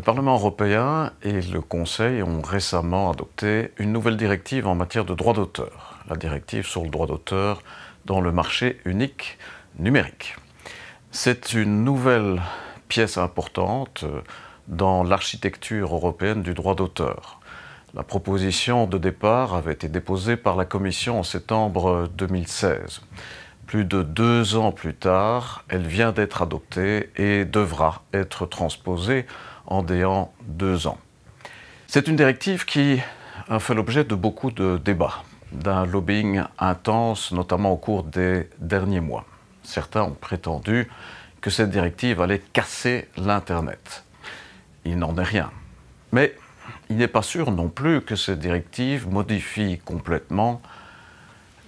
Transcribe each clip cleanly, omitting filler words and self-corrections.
Parlement européen et le Conseil ont récemment adopté une nouvelle directive en matière de droit d'auteur, la directive sur le droit d'auteur dans le marché unique numérique. C'est une nouvelle pièce importante dans l'architecture européenne du droit d'auteur. La proposition de départ avait été déposée par la Commission en septembre 2016. Plus de 2 ans plus tard, elle vient d'être adoptée et devra être transposée en déant 2 ans. C'est une directive qui a fait l'objet de beaucoup de débats, d'un lobbying intense, notamment au cours des derniers mois. Certains ont prétendu que cette directive allait casser l'Internet. Il n'en est rien. Mais il n'est pas sûr non plus que cette directive modifie complètement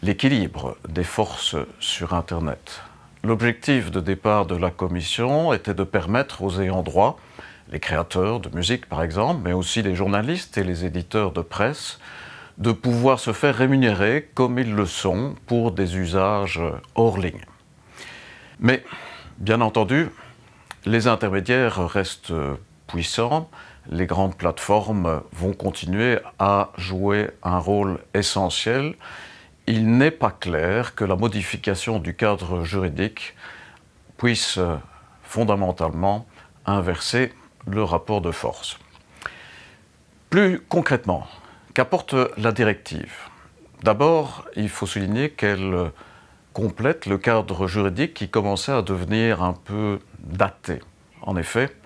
l'équilibre des forces sur Internet. L'objectif de départ de la Commission était de permettre aux ayants droit, les créateurs de musique par exemple, mais aussi les journalistes et les éditeurs de presse, de pouvoir se faire rémunérer comme ils le sont pour des usages hors ligne. Mais, bien entendu, les intermédiaires restent puissants, les grandes plateformes vont continuer à jouer un rôle essentiel. Il n'est pas clair que la modification du cadre juridique puisse fondamentalement inverser le rapport de force. Plus concrètement, qu'apporte la directive? D'abord, il faut souligner qu'elle complète le cadre juridique qui commençait à devenir un peu daté. En effet,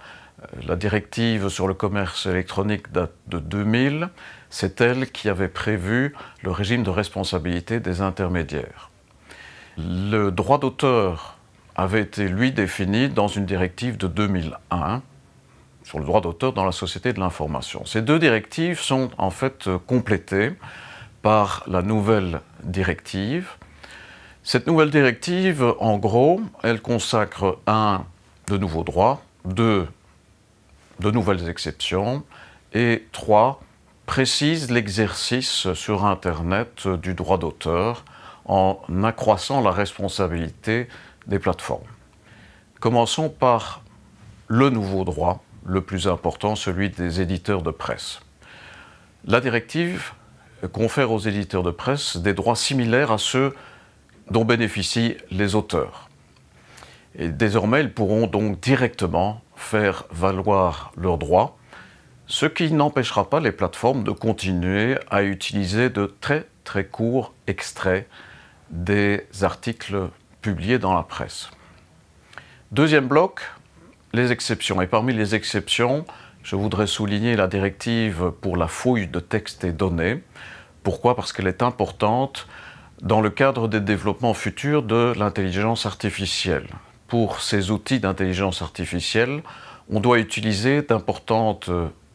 la directive sur le commerce électronique date de 2000. C'est elle qui avait prévu le régime de responsabilité des intermédiaires. Le droit d'auteur avait été, lui, défini dans une directive de 2001 sur le droit d'auteur dans la société de l'information. Ces deux directives sont en fait complétées par la nouvelle directive. Cette nouvelle directive, en gros, elle consacre 1. De nouveaux droits, 2. De nouvelles exceptions et 3. Précise l'exercice sur Internet du droit d'auteur en accroissant la responsabilité des plateformes. Commençons par le nouveau droit, le plus important, celui des éditeurs de presse. La directive confère aux éditeurs de presse des droits similaires à ceux dont bénéficient les auteurs. Et désormais, ils pourront donc directement faire valoir leurs droits, ce qui n'empêchera pas les plateformes de continuer à utiliser de très courts extraits des articles publiés dans la presse. Deuxième bloc, les exceptions. Et parmi les exceptions, je voudrais souligner la directive pour la fouille de textes et données. Pourquoi? Parce qu'elle est importante dans le cadre des développements futurs de l'intelligence artificielle. Pour ces outils d'intelligence artificielle, on doit utiliser d'importantes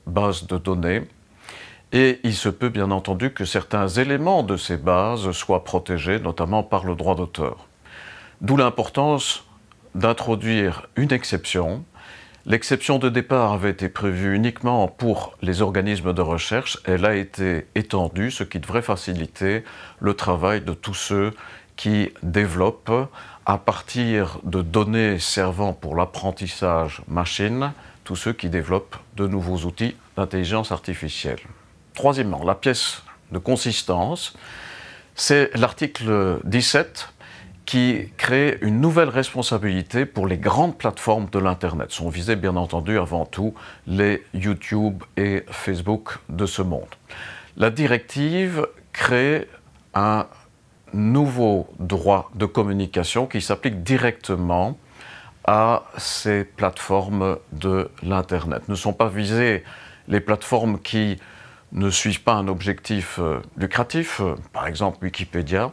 bases de données et il se peut bien entendu que certains éléments de ces bases soient protégés, notamment par le droit d'auteur. D'où l'importance d'introduire une exception. L'exception de départ avait été prévue uniquement pour les organismes de recherche. Elle a été étendue, ce qui devrait faciliter le travail de tous ceux qui développent à partir de données servant pour l'apprentissage machine, tous ceux qui développent de nouveaux outils d'intelligence artificielle. Troisièmement, la pièce de consistance, c'est l'article 17 qui crée une nouvelle responsabilité pour les grandes plateformes de l'Internet. Sont visés bien entendu avant tout les YouTube et Facebook de ce monde. La directive crée un nouveau droit de communication qui s'applique directement à ces plateformes de l'Internet. Ne sont pas visées les plateformes qui ne suivent pas un objectif lucratif, par exemple Wikipédia.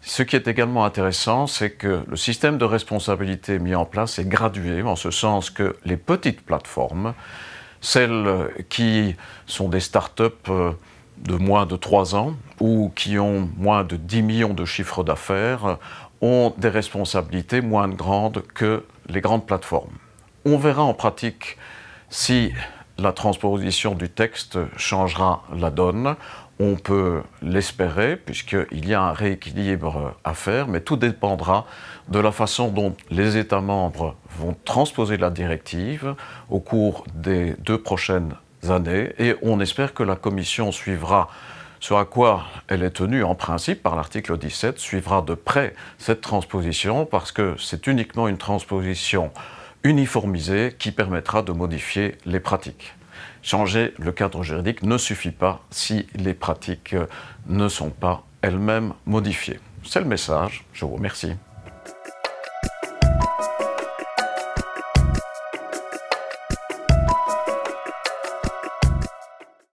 Ce qui est également intéressant, c'est que le système de responsabilité mis en place est gradué, en ce sens que les petites plateformes, celles qui sont des start-up de moins de 3 ans ou qui ont moins de 10 millions de chiffre d'affaires, ont des responsabilités moins grandes que les grandes plateformes. On verra en pratique si la transposition du texte changera la donne. On peut l'espérer, puisqu'il y a un rééquilibre à faire, mais tout dépendra de la façon dont les États membres vont transposer la directive au cours des 2 prochaines années. Et on espère que la Commission suivra ce à quoi elle est tenue en principe par l'article 17, suivra de près cette transposition, parce que c'est uniquement une transposition uniformisée qui permettra de modifier les pratiques. Changer le cadre juridique ne suffit pas si les pratiques ne sont pas elles-mêmes modifiées. C'est le message. Je vous remercie.